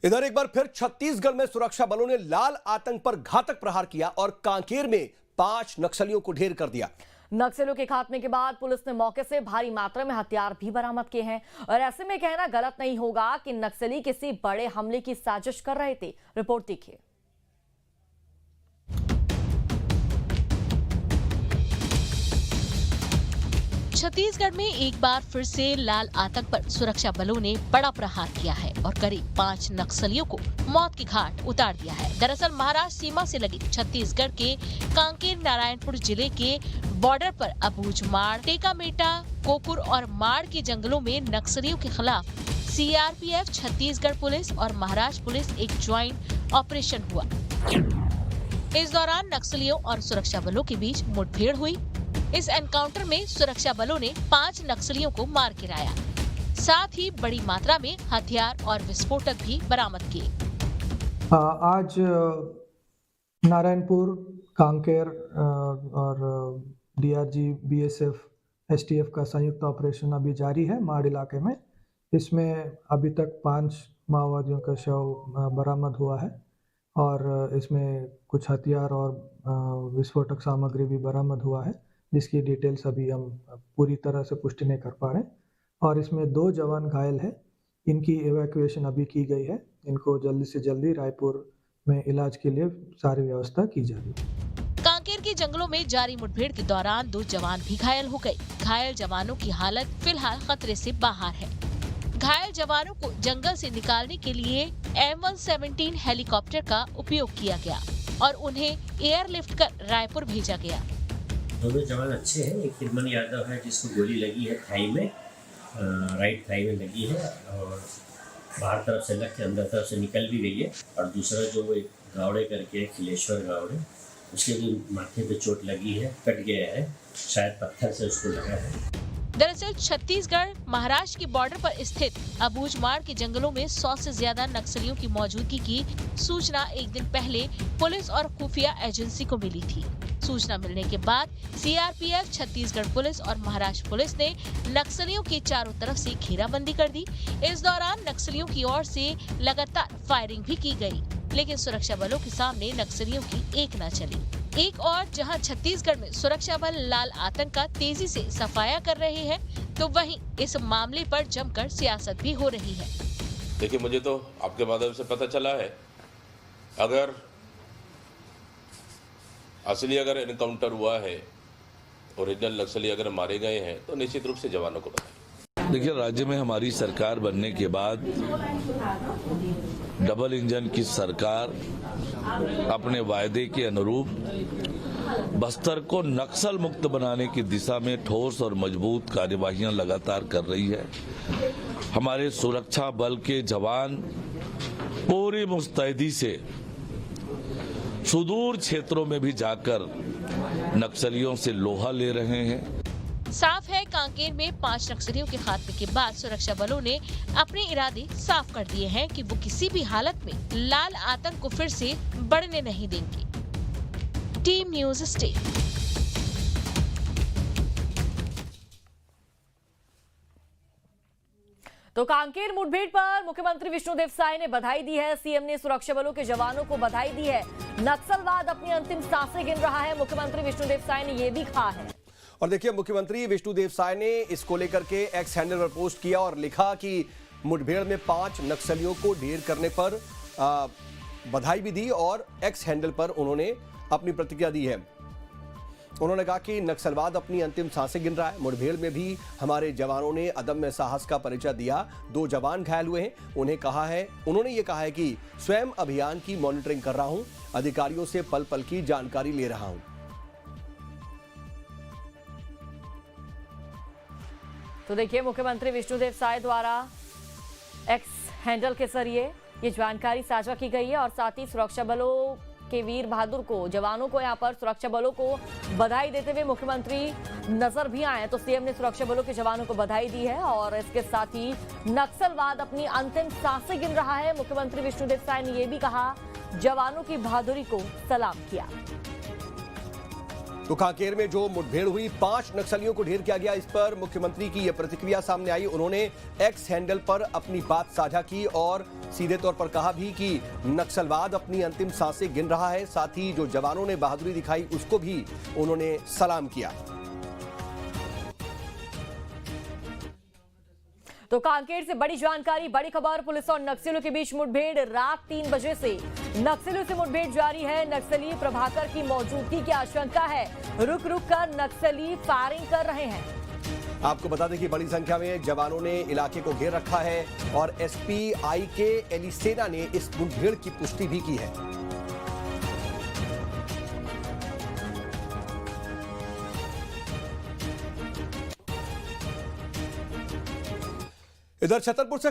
इधर एक बार फिर छत्तीसगढ़ में सुरक्षा बलों ने लाल आतंक पर घातक प्रहार किया और कांकेर में 5 नक्सलियों को ढेर कर दिया। नक्सलियों के खात्मे के बाद पुलिस ने मौके से भारी मात्रा में हथियार भी बरामद किए हैं और ऐसे में कहना गलत नहीं होगा कि नक्सली किसी बड़े हमले की साजिश कर रहे थे। रिपोर्ट देखिए। छत्तीसगढ़ में एक बार फिर से लाल आतंक पर सुरक्षा बलों ने बड़ा प्रहार किया है और करीब 5 नक्सलियों को मौत की घाट उतार दिया है। दरअसल महाराष्ट्र सीमा से लगे छत्तीसगढ़ के कांकेर नारायणपुर जिले के बॉर्डर पर अबूझमाड़, टेकामेटा, कोकुर और माड़ के जंगलों में नक्सलियों के खिलाफ सीआरपीएफ, छत्तीसगढ़ पुलिस और महाराष्ट्र पुलिस एक ज्वाइंट ऑपरेशन हुआ। इस दौरान नक्सलियों और सुरक्षा बलों के बीच मुठभेड़ हुई। इस एनकाउंटर में सुरक्षा बलों ने 5 नक्सलियों को मार गिराया, साथ ही बड़ी मात्रा में हथियार और विस्फोटक भी बरामद किए। आज नारायणपुर, कांकेर और डीआरजी, बीएसएफ, एसटीएफ का संयुक्त ऑपरेशन अभी जारी है माड़ इलाके में। इसमें अभी तक 5 माओवादियों का शव बरामद हुआ है और इसमें कुछ हथियार और विस्फोटक सामग्री भी बरामद हुआ है, जिसकी डिटेल्स अभी हम पूरी तरह से पुष्टि नहीं कर पा रहे। और इसमें 2 जवान घायल हैं, इनकी इवैक्यूएशन अभी की गई है। इनको जल्दी से जल्दी रायपुर में इलाज के लिए सारी व्यवस्था की जा रही है। कांकेर के जंगलों में जारी मुठभेड़ के दौरान 2 जवान भी घायल हो गए। घायल जवानों की हालत फिलहाल खतरे से बाहर है। घायल जवानों को जंगल से निकालने के लिए M117 हेलीकॉप्टर का उपयोग किया गया और उन्हें एयरलिफ्ट कर रायपुर भेजा गया। दोनों जवान अच्छे हैं। एक हिरमन यादव है जिसको गोली लगी है थाई में, राइट थाई में लगी है और बाहर तरफ से लग के अंदर तरफ से निकल भी गई है। और दूसरा जो एक गावड़े करके खिलेश्वर गावड़े, उसके भी माथे पे चोट लगी है, कट गया है, शायद पत्थर से उसको लगा है। दरअसल छत्तीसगढ़ महाराष्ट्र के बॉर्डर पर स्थित अबूझमाड़ के जंगलों में 100 से ज्यादा नक्सलियों की मौजूदगी की सूचना एक दिन पहले पुलिस और खुफिया एजेंसी को मिली थी। सूचना मिलने के बाद सीआरपीएफ, छत्तीसगढ़ पुलिस और महाराष्ट्र पुलिस ने नक्सलियों के चारों तरफ से घेराबंदी कर दी। इस दौरान नक्सलियों की ओर से लगातार फायरिंग भी की गई, लेकिन सुरक्षा बलों के सामने नक्सलियों की एक न चली। एक और जहां छत्तीसगढ़ में सुरक्षा बल लाल आतंक का तेजी से सफाया कर रहे हैं, तो वहीं इस मामले पर जमकर सियासत भी हो रही है। देखिए, मुझे तो आपके माध्यम से पता चला है, अगर असली एनकाउंटर हुआ है, ओरिजिनल नक्सली अगर मारे गए हैं, तो निश्चित रूप से जवानों को बताएं। देखिए, राज्य में हमारी सरकार बनने के बाद डबल इंजन की सरकार अपने वायदे के अनुरूप बस्तर को नक्सल मुक्त बनाने की दिशा में ठोस और मजबूत कार्यवाहियां लगातार कर रही है। हमारे सुरक्षा बल के जवान पूरी मुस्तैदी से सुदूर क्षेत्रों में भी जाकर नक्सलियों से लोहा ले रहे हैं। साफ है, कांकेर में 5 नक्सलियों के खात्मे के बाद सुरक्षा बलों ने अपने इरादे साफ कर दिए हैं कि वो किसी भी हालत में लाल आतंक को फिर से बढ़ने नहीं देंगे। Team news stay. तो कांकेर मुठभेड़ पर मुख्यमंत्री विष्णुदेव साय ने बधाई दी है। सीएम ने सुरक्षा बलों के जवानों को बधाई दी है। नक्सलवाद अपनी अंतिम सांसें गिन रहा है, मुख्यमंत्री विष्णुदेव साय ने यह भी कहा है। और देखिए, मुख्यमंत्री विष्णुदेव साय ने इसको लेकर के एक्स हैंडल पर पोस्ट किया और लिखा कि मुठभेड़ में 5 नक्सलियों को ढेर करने पर बधाई भी दी और एक्स हैंडल पर उन्होंने अपनी प्रतिक्रिया दी है। उन्होंने कहा कि नक्सलवाद अपनी अंतिम सांसें गिन रहा है। मुठभेड़ में भी हमारे जवानों ने अदम्य साहस का परिचय दिया। 2 जवान घायल हुए हैं। उन्होंने ये कहा है कि स्वयं अभियान की मॉनिटरिंग कर रहा हूं, अधिकारियों से पल पल की जानकारी ले रहा हूं। तो देखिए, मुख्यमंत्री विष्णुदेव साय द्वारा एक्स हैंडल के जरिए ये जानकारी साझा की गई है और साथ ही सुरक्षा बलों के वीर बहादुर को, जवानों को, यहाँ पर सुरक्षा बलों को बधाई देते हुए मुख्यमंत्री नजर भी आए। तो सीएम ने सुरक्षा बलों के जवानों को बधाई दी है और इसके साथ ही नक्सलवाद अपनी अंतिम सांसें गिन रहा है। मुख्यमंत्री विष्णुदेव साय ने यह भी कहा, जवानों की बहादुरी को सलाम किया। तो कांकेर में जो मुठभेड़ हुई, 5 नक्सलियों को ढेर किया गया, इस पर मुख्यमंत्री की यह प्रतिक्रिया सामने आई। उन्होंने एक्स हैंडल पर अपनी बात साझा की और सीधे तौर पर कहा भी कि नक्सलवाद अपनी अंतिम सांसें गिन रहा है। साथ ही जो जवानों ने बहादुरी दिखाई उसको भी उन्होंने सलाम किया। तो कांकेर से बड़ी जानकारी, बड़ी खबर। पुलिस और नक्सलियों के बीच मुठभेड़, रात 3 बजे से नक्सलियों से मुठभेड़ जारी है। नक्सली प्रभाकर की मौजूदगी की आशंका है। रुक रुक कर नक्सली फायरिंग कर रहे हैं। आपको बता दें कि बड़ी संख्या में जवानों ने इलाके को घेर रखा है और एसपी IK एलिसेना ने इस मुठभेड़ की पुष्टि भी की है। इधर छतरपुर से